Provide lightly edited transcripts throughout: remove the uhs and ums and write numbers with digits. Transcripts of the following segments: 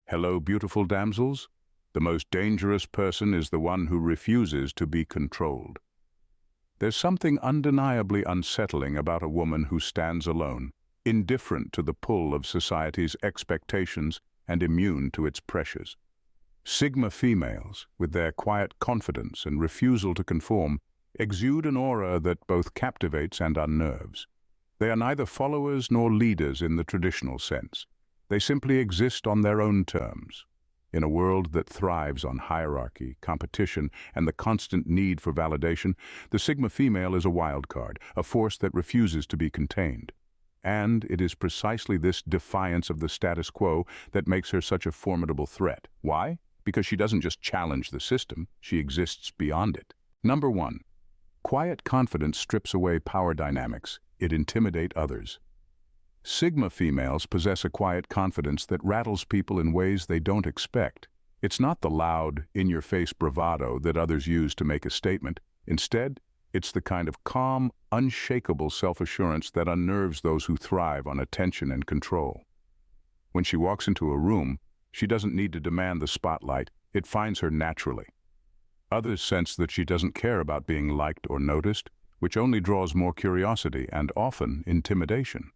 Hello, beautiful damsels. The most dangerous person is the one who refuses to be controlled. There's something undeniably unsettling about a woman who stands alone, indifferent to the pull of society's expectations and immune to its pressures. Sigma females, with their quiet confidence and refusal to conform, exude an aura that both captivates and unnerves. They are neither followers nor leaders in the traditional sense. They simply exist on their own terms. In a world that thrives on hierarchy, competition, and the constant need for validation, the Sigma female is a wild card, a force that refuses to be contained. And it is precisely this defiance of the status quo that makes her such a formidable threat. Why? Because she doesn't just challenge the system, she exists beyond it. Number 1. Quiet confidence strips away power dynamics. It intimidates others. Sigma females possess a quiet confidence that rattles people in ways they don't expect. It's not the loud, in-your-face bravado that others use to make a statement. Instead, it's the kind of calm, unshakable self-assurance that unnerves those who thrive on attention and control. When she walks into a room, she doesn't need to demand the spotlight. It finds her naturally. Others sense that she doesn't care about being liked or noticed, which only draws more curiosity and often intimidation.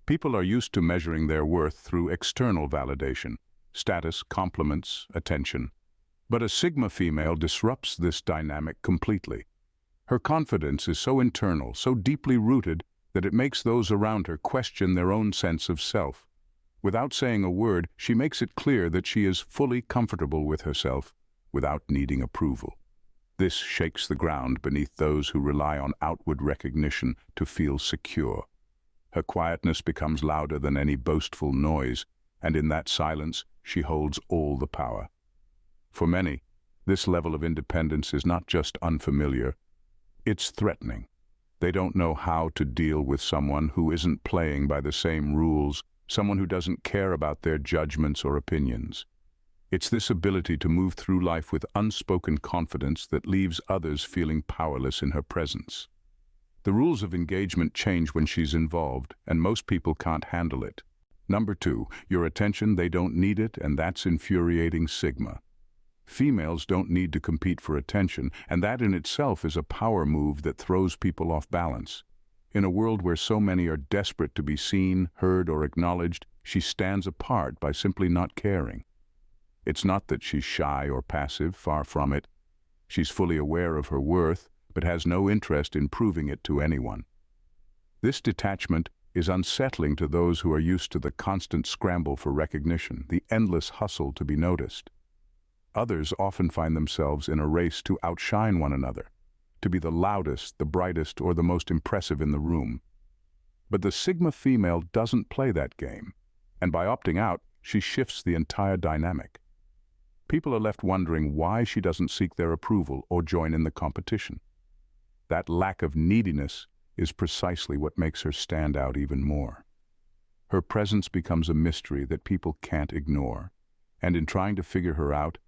People are used to measuring their worth through external validation, status, compliments, attention. But a Sigma female disrupts this dynamic completely. Her confidence is so internal, so deeply rooted, that it makes those around her question their own sense of self. Without saying a word, she makes it clear that she is fully comfortable with herself, without needing approval. This shakes the ground beneath those who rely on outward recognition to feel secure. Her quietness becomes louder than any boastful noise, and in that silence she holds all the power. For many, this level of independence is not just unfamiliar, it's threatening. They don't know how to deal with someone who isn't playing by the same rules, someone who doesn't care about their judgments or opinions. It's this ability to move through life with unspoken confidence that leaves others feeling powerless in her presence. The rules of engagement change when she's involved, and most people can't handle it. Number 2, your attention, they don't need it, and that's infuriating Sigma. Females don't need to compete for attention, and that in itself is a power move that throws people off balance. In a world where so many are desperate to be seen, heard, or acknowledged, she stands apart by simply not caring. It's not that she's shy or passive, far from it. She's fully aware of her worth, but has no interest in proving it to anyone. This detachment is unsettling to those who are used to the constant scramble for recognition, the endless hustle to be noticed. Others often find themselves in a race to outshine one another, to be the loudest, the brightest, or the most impressive in the room. But the Sigma female doesn't play that game, and by opting out, she shifts the entire dynamic. People are left wondering why she doesn't seek their approval or join in the competition. That lack of neediness is precisely what makes her stand out even more. Her presence becomes a mystery that people can't ignore, and in trying to figure her out,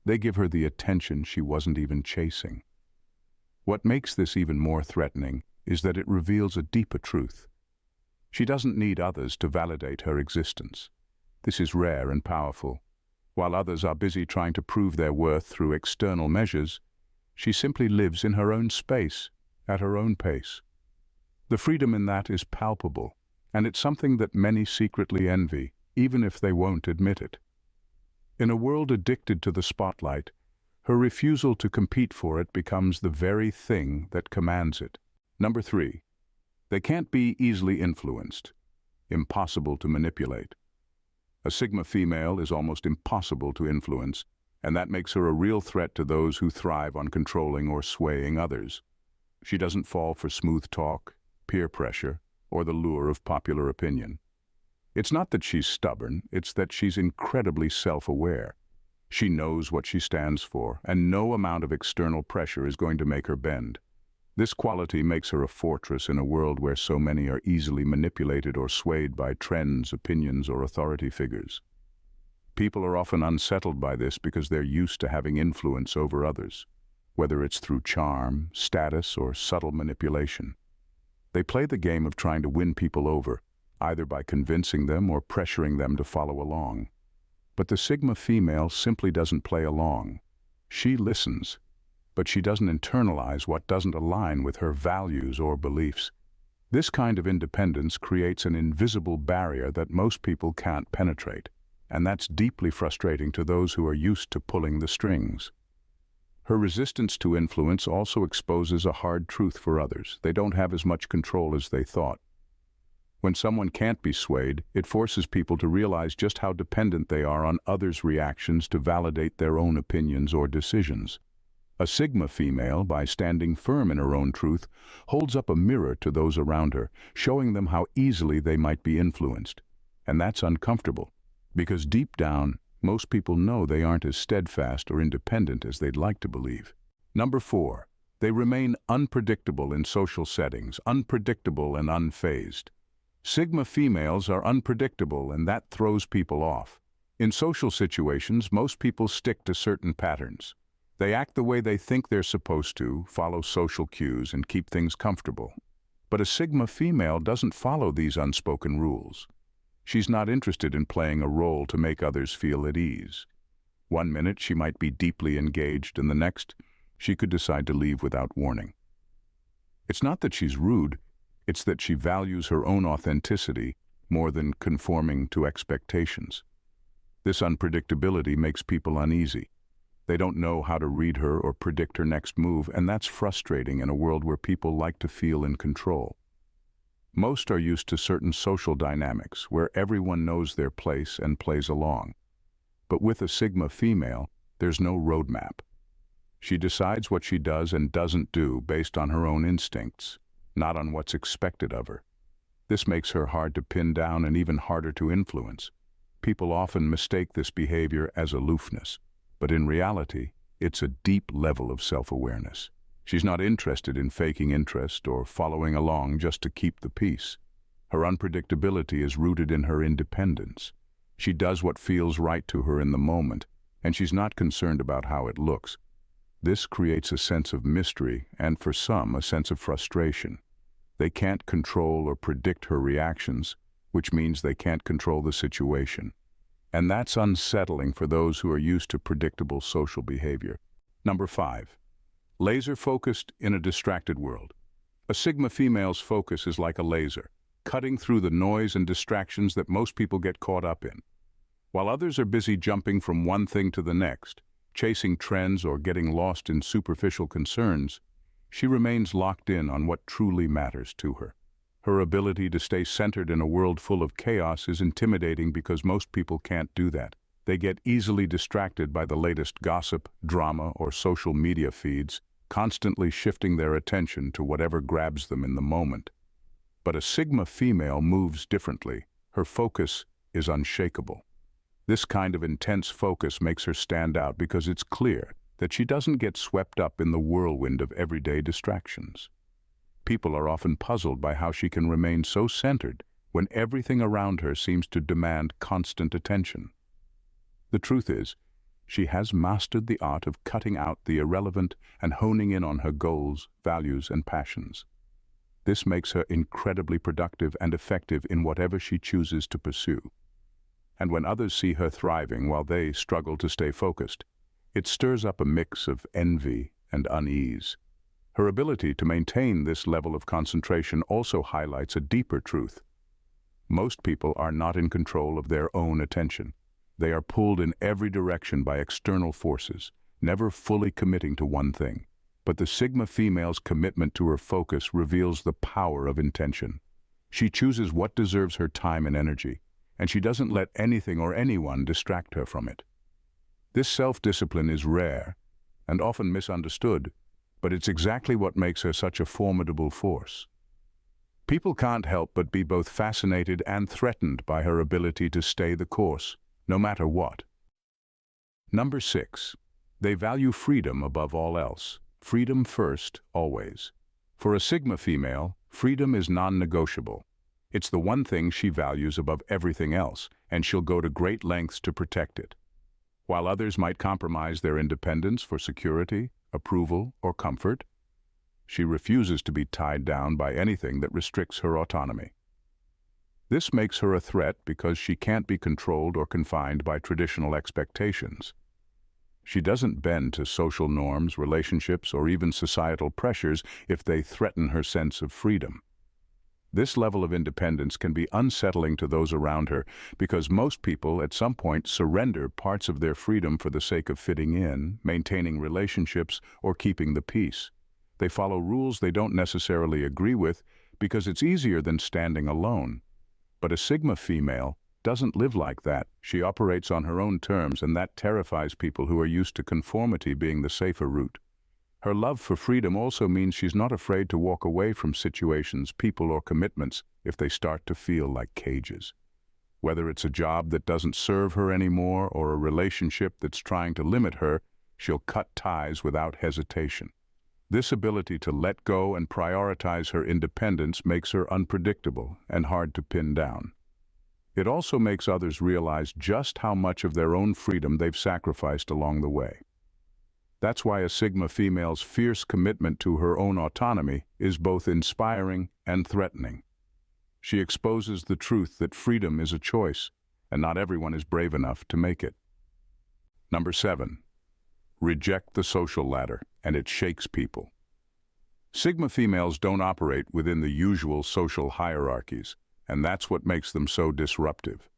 they give her the attention she wasn't even chasing. What makes this even more threatening is that it reveals a deeper truth. She doesn't need others to validate her existence. This is rare and powerful. While others are busy trying to prove their worth through external measures, she simply lives in her own space, at her own pace. The freedom in that is palpable, and it's something that many secretly envy, even if they won't admit it. In a world addicted to the spotlight, her refusal to compete for it becomes the very thing that commands it. Number 3. They can't be easily influenced. Impossible to manipulate. A Sigma female is almost impossible to influence, and that makes her a real threat to those who thrive on controlling or swaying others. She doesn't fall for smooth talk, peer pressure, or the lure of popular opinion. It's not that she's stubborn, it's that she's incredibly self-aware. She knows what she stands for, and no amount of external pressure is going to make her bend. This quality makes her a fortress in a world where so many are easily manipulated or swayed by trends, opinions, or authority figures. People are often unsettled by this because they're used to having influence over others, whether it's through charm, status, or subtle manipulation. They play the game of trying to win people over, either by convincing them or pressuring them to follow along. But the Sigma female simply doesn't play along. She listens, but she doesn't internalize what doesn't align with her values or beliefs. This kind of independence creates an invisible barrier that most people can't penetrate, and that's deeply frustrating to those who are used to pulling the strings. Her resistance to influence also exposes a hard truth for others. They don't have as much control as they thought. When someone can't be swayed, it forces people to realize just how dependent they are on others' reactions to validate their own opinions or decisions. A Sigma female, by standing firm in her own truth, holds up a mirror to those around her, showing them how easily they might be influenced. And that's uncomfortable, because deep down, most people know they aren't as steadfast or independent as they'd like to believe. Number 4. They remain unpredictable in social settings, unpredictable and unfazed. Sigma females are unpredictable, and that throws people off. In social situations, most people stick to certain patterns. They act the way they think they're supposed to, follow social cues, and keep things comfortable. But a Sigma female doesn't follow these unspoken rules. She's not interested in playing a role to make others feel at ease. One minute she might be deeply engaged, and the next, she could decide to leave without warning. It's not that she's rude, it's that she values her own authenticity more than conforming to expectations. This unpredictability makes people uneasy. They don't know how to read her or predict her next move, and that's frustrating in a world where people like to feel in control. Most are used to certain social dynamics where everyone knows their place and plays along. But with a Sigma female, there's no roadmap. She decides what she does and doesn't do based on her own instincts, not on what's expected of her. This makes her hard to pin down and even harder to influence. People often mistake this behavior as aloofness, but in reality, it's a deep level of self-awareness. She's not interested in faking interest or following along just to keep the peace. Her unpredictability is rooted in her independence. She does what feels right to her in the moment, and she's not concerned about how it looks. This creates a sense of mystery and, for some, a sense of frustration. They can't control or predict her reactions, which means they can't control the situation. And that's unsettling for those who are used to predictable social behavior. Number 5. Laser-focused in a distracted world. A Sigma female's focus is like a laser, cutting through the noise and distractions that most people get caught up in. While others are busy jumping from one thing to the next, chasing trends or getting lost in superficial concerns, she remains locked in on what truly matters to her. Her ability to stay centered in a world full of chaos is intimidating because most people can't do that. They get easily distracted by the latest gossip, drama, or social media feeds, constantly shifting their attention to whatever grabs them in the moment. But a Sigma female moves differently. Her focus is unshakable. This kind of intense focus makes her stand out because it's clear that she doesn't get swept up in the whirlwind of everyday distractions. People are often puzzled by how she can remain so centered when everything around her seems to demand constant attention. The truth is, she has mastered the art of cutting out the irrelevant and honing in on her goals, values, and passions. This makes her incredibly productive and effective in whatever she chooses to pursue. And when others see her thriving while they struggle to stay focused, it stirs up a mix of envy and unease. Her ability to maintain this level of concentration also highlights a deeper truth. Most people are not in control of their own attention. They are pulled in every direction by external forces, never fully committing to one thing. But the Sigma female's commitment to her focus reveals the power of intention. She chooses what deserves her time and energy, and she doesn't let anything or anyone distract her from it. This self-discipline is rare and often misunderstood, but it's exactly what makes her such a formidable force. People can't help but be both fascinated and threatened by her ability to stay the course, no matter what. Number 6. They value freedom above all else. Freedom first, always. For a Sigma female, freedom is non-negotiable. It's the one thing she values above everything else, and she'll go to great lengths to protect it. While others might compromise their independence for security, approval, or comfort, she refuses to be tied down by anything that restricts her autonomy. This makes her a threat because she can't be controlled or confined by traditional expectations. She doesn't bend to social norms, relationships, or even societal pressures if they threaten her sense of freedom. This level of independence can be unsettling to those around her because most people at some point surrender parts of their freedom for the sake of fitting in, maintaining relationships, or keeping the peace. They follow rules they don't necessarily agree with because it's easier than standing alone. But a Sigma female doesn't live like that. She operates on her own terms, and that terrifies people who are used to conformity being the safer route. Her love for freedom also means she's not afraid to walk away from situations, people, or commitments if they start to feel like cages. Whether it's a job that doesn't serve her anymore or a relationship that's trying to limit her, she'll cut ties without hesitation. This ability to let go and prioritize her independence makes her unpredictable and hard to pin down. It also makes others realize just how much of their own freedom they've sacrificed along the way. That's why a Sigma female's fierce commitment to her own autonomy is both inspiring and threatening. She exposes the truth that freedom is a choice, and not everyone is brave enough to make it. Number 7. Reject the social ladder, and it shakes people. Sigma females don't operate within the usual social hierarchies, and that's what makes them so disruptive.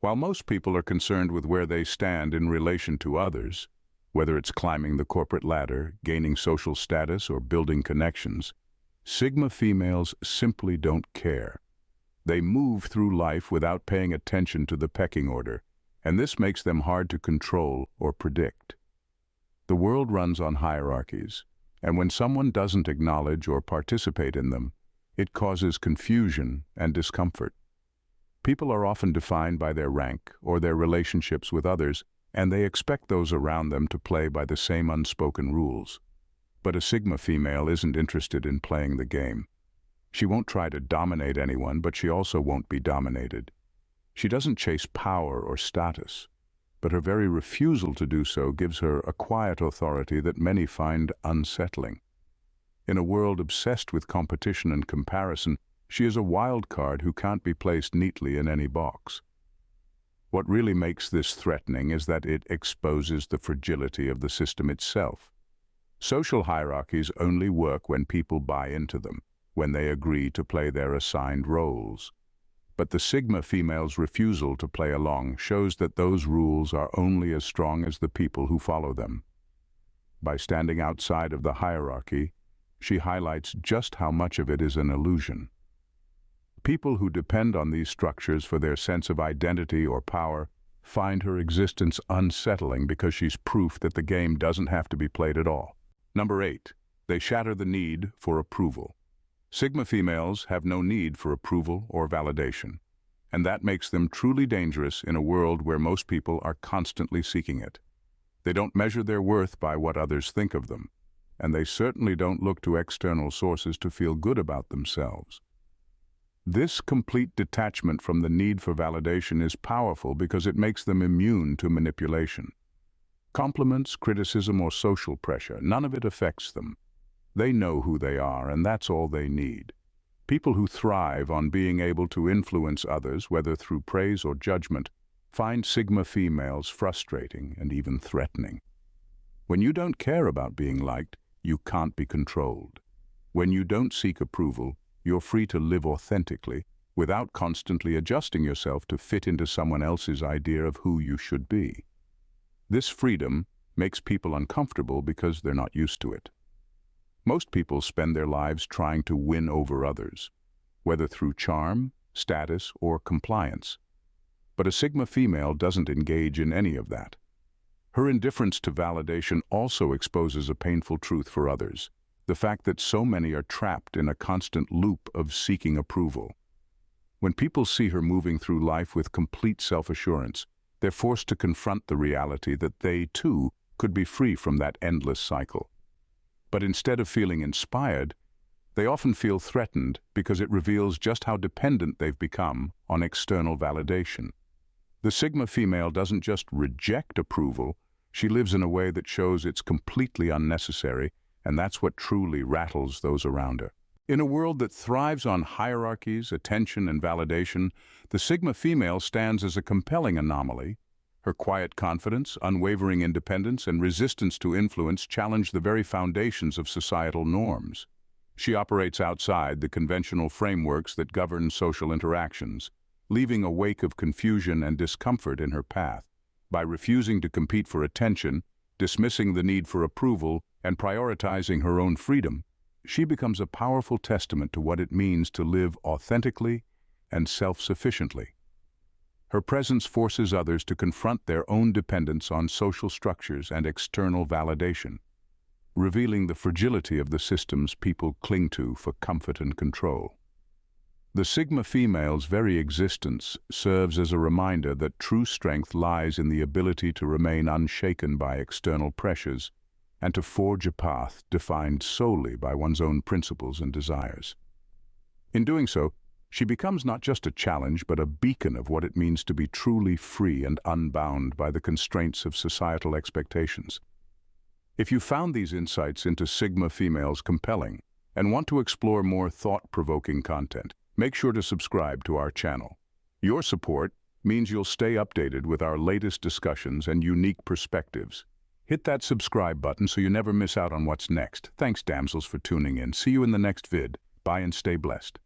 While most people are concerned with where they stand in relation to others, whether it's climbing the corporate ladder, gaining social status, or building connections, Sigma females simply don't care. They move through life without paying attention to the pecking order, and this makes them hard to control or predict. The world runs on hierarchies, and when someone doesn't acknowledge or participate in them, it causes confusion and discomfort. People are often defined by their rank or their relationships with others, and they expect those around them to play by the same unspoken rules. But a Sigma female isn't interested in playing the game. She won't try to dominate anyone, but she also won't be dominated. She doesn't chase power or status, but her very refusal to do so gives her a quiet authority that many find unsettling. In a world obsessed with competition and comparison, she is a wild card who can't be placed neatly in any box. What really makes this threatening is that it exposes the fragility of the system itself. Social hierarchies only work when people buy into them, when they agree to play their assigned roles. But the Sigma female's refusal to play along shows that those rules are only as strong as the people who follow them. By standing outside of the hierarchy, she highlights just how much of it is an illusion. People who depend on these structures for their sense of identity or power find her existence unsettling because she's proof that the game doesn't have to be played at all. Number 8. They shatter the need for approval. Sigma females have no need for approval or validation, and that makes them truly dangerous in a world where most people are constantly seeking it. They don't measure their worth by what others think of them, and they certainly don't look to external sources to feel good about themselves. This complete detachment from the need for validation is powerful because it makes them immune to manipulation. Compliments, criticism, or social pressure, none of it affects them. They know who they are, and that's all they need. People who thrive on being able to influence others, whether through praise or judgment, find Sigma females frustrating and even threatening. When you don't care about being liked, you can't be controlled. When you don't seek approval, you're free to live authentically without constantly adjusting yourself to fit into someone else's idea of who you should be. This freedom makes people uncomfortable because they're not used to it. Most people spend their lives trying to win over others, whether through charm, status, or compliance. But a Sigma female doesn't engage in any of that. Her indifference to validation also exposes a painful truth for others: the fact that so many are trapped in a constant loop of seeking approval. When people see her moving through life with complete self-assurance, they're forced to confront the reality that they, too, could be free from that endless cycle. But instead of feeling inspired, they often feel threatened because it reveals just how dependent they've become on external validation. The Sigma female doesn't just reject approval, she lives in a way that shows it's completely unnecessary, and that's what truly rattles those around her. In a world that thrives on hierarchies, attention, and validation, the Sigma female stands as a compelling anomaly. Her quiet confidence, unwavering independence, and resistance to influence challenge the very foundations of societal norms. She operates outside the conventional frameworks that govern social interactions, leaving a wake of confusion and discomfort in her path. By refusing to compete for attention, dismissing the need for approval, and prioritizing her own freedom, she becomes a powerful testament to what it means to live authentically and self-sufficiently. Her presence forces others to confront their own dependence on social structures and external validation, revealing the fragility of the systems people cling to for comfort and control. The Sigma female's very existence serves as a reminder that true strength lies in the ability to remain unshaken by external pressures and to forge a path defined solely by one's own principles and desires. In doing so, she becomes not just a challenge but a beacon of what it means to be truly free and unbound by the constraints of societal expectations. If you found these insights into Sigma females compelling and want to explore more thought-provoking content, make sure to subscribe to our channel. Your support means you'll stay updated with our latest discussions and unique perspectives. Hit that subscribe button so you never miss out on what's next. Thanks, damsels, for tuning in. See you in the next vid. Bye and stay blessed.